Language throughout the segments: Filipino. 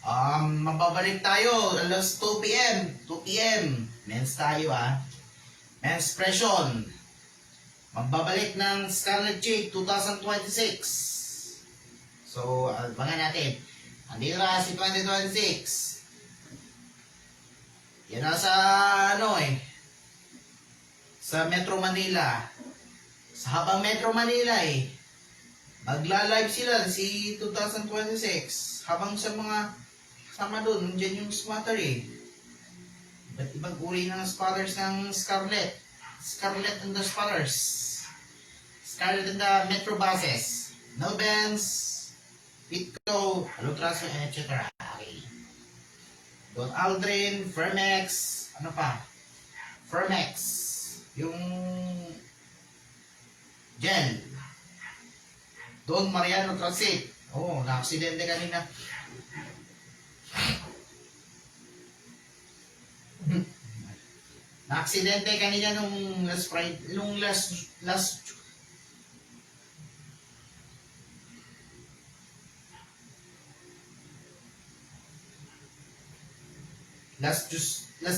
Mababalik tayo alas 2 p.m. 2 p.m. Men's tayo Men's Pression. Magbabalik ng Scarlet Jade 2026. So, abangan natin. Andito na si 2026. Yan na sa sa Metro Manila. Sa habang Metro Manila magla-live sila si 2026. Habang sa mga kasama doon, nandiyan yung spotter Iba't ibang uri ng spotters ng Scarlet. Scarlet and the spotters. Scarlet and the Metro buses. No Benz, Pitco, Alutras, etc. Okay. Don Aldrin, Fermex, ano pa? Fermex. Yung Gel. Don Mariano Transit. Oh, na-aksidente kanina. Na-aksidente kanina nung last Friday, nung last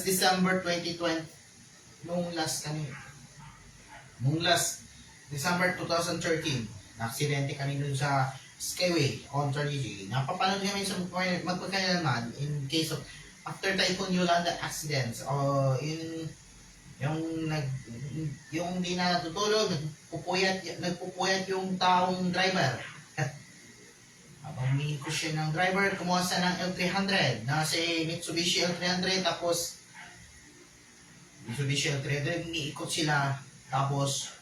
December 2020, nung last December 2013, na-aksidente kanina dun sa Skyway on 30G. Napapanood kami sa magpagkailanman in case of after Typhoon Yolanda accidents o yung hindi na natutulog, nagpupuyat yung taong driver. Habang umiikot siya ng driver, kumuha siya ng L300 na si Mitsubishi L300, tapos Mitsubishi L300, umiikot sila, tapos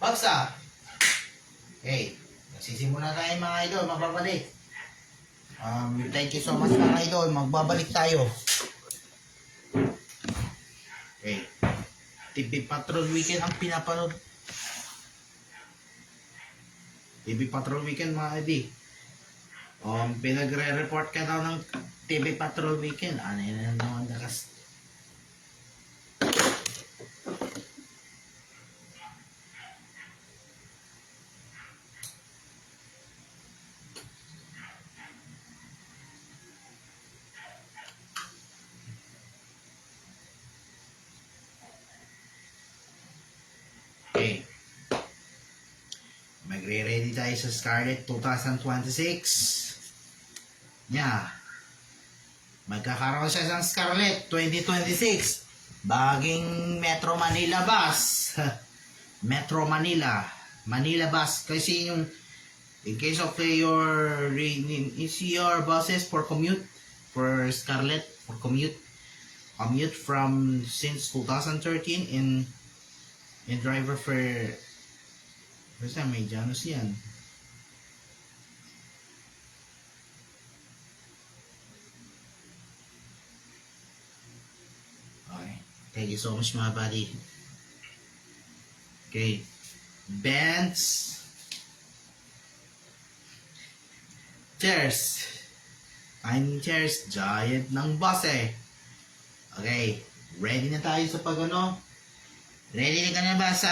bagsak. Okay, nagsisimula tayo mga idol, magbabalik. Thank you so much mga idol, magbabalik tayo. Okay, TV Patrol Weekend ang pinapanood. TV Patrol Weekend mga idol. Pinagre-report ka daw ng TV Patrol Weekend. Ano yun naman nakas? Okay. Magre-ready tayo sa Scarlet 2026. Magkakaroon siya ng Scarlet 2026. Baging Metro Manila bus. Metro Manila bus. Kasi yung in case of your buses for commute, for Scarlet, for commute from since 2013 in driver for basta may Janus yan. Okay, thank you so much mga buddy. Okay, Benz chairs, chairs, giant ng bus Okay, ready na tayo sa ready na ka na ba sa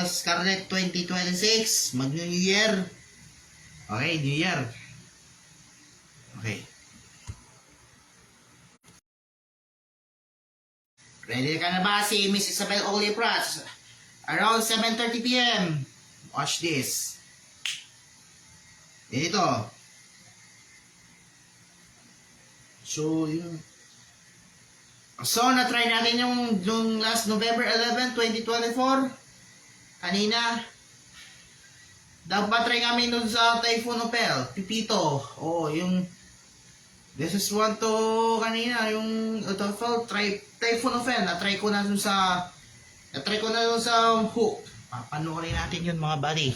Scarlet 2026? Mag-New Year? Okay, New Year. Okay. Ready ka na ba si Miss Isabel Oli Prats? Around 7:30 p.m. Watch this. Dito. So, na-try natin yung last November 11, 2024. Kanina. Dapat try kami dun sa Typhoon Opel. Pipito. This is one to kanina. Yung Typhoon Opel. Na-try ko na dun sa hook. Papanoorin natin yun mga buddy.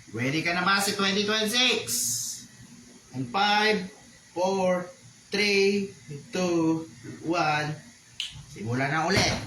Ready ka na ba si 2026? And 5, 4, 3, 2, 1. Simula na ulit.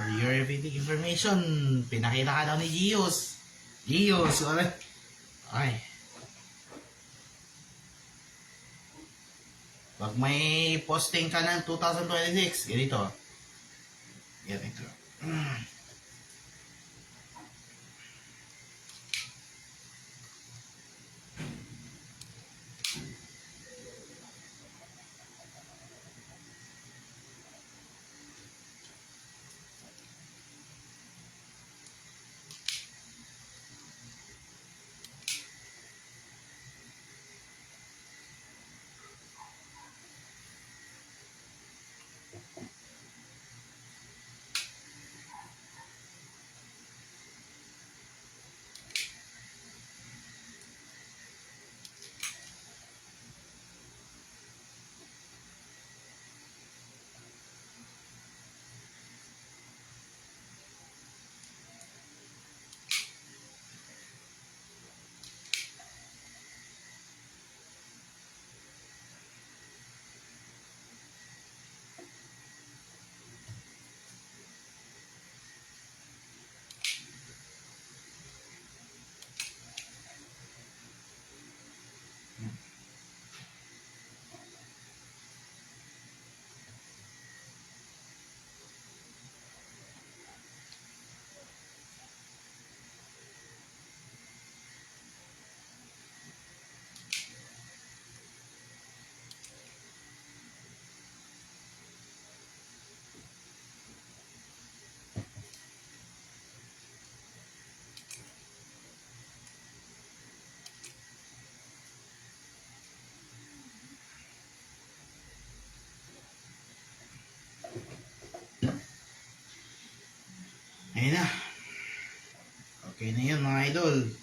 For your everything information, pinakita ka daw ni Gios. Gios, alright. Ay. Pag may posting ka ng 2026, ganito. Ganito. Ayun na. Okay na yun mga idol.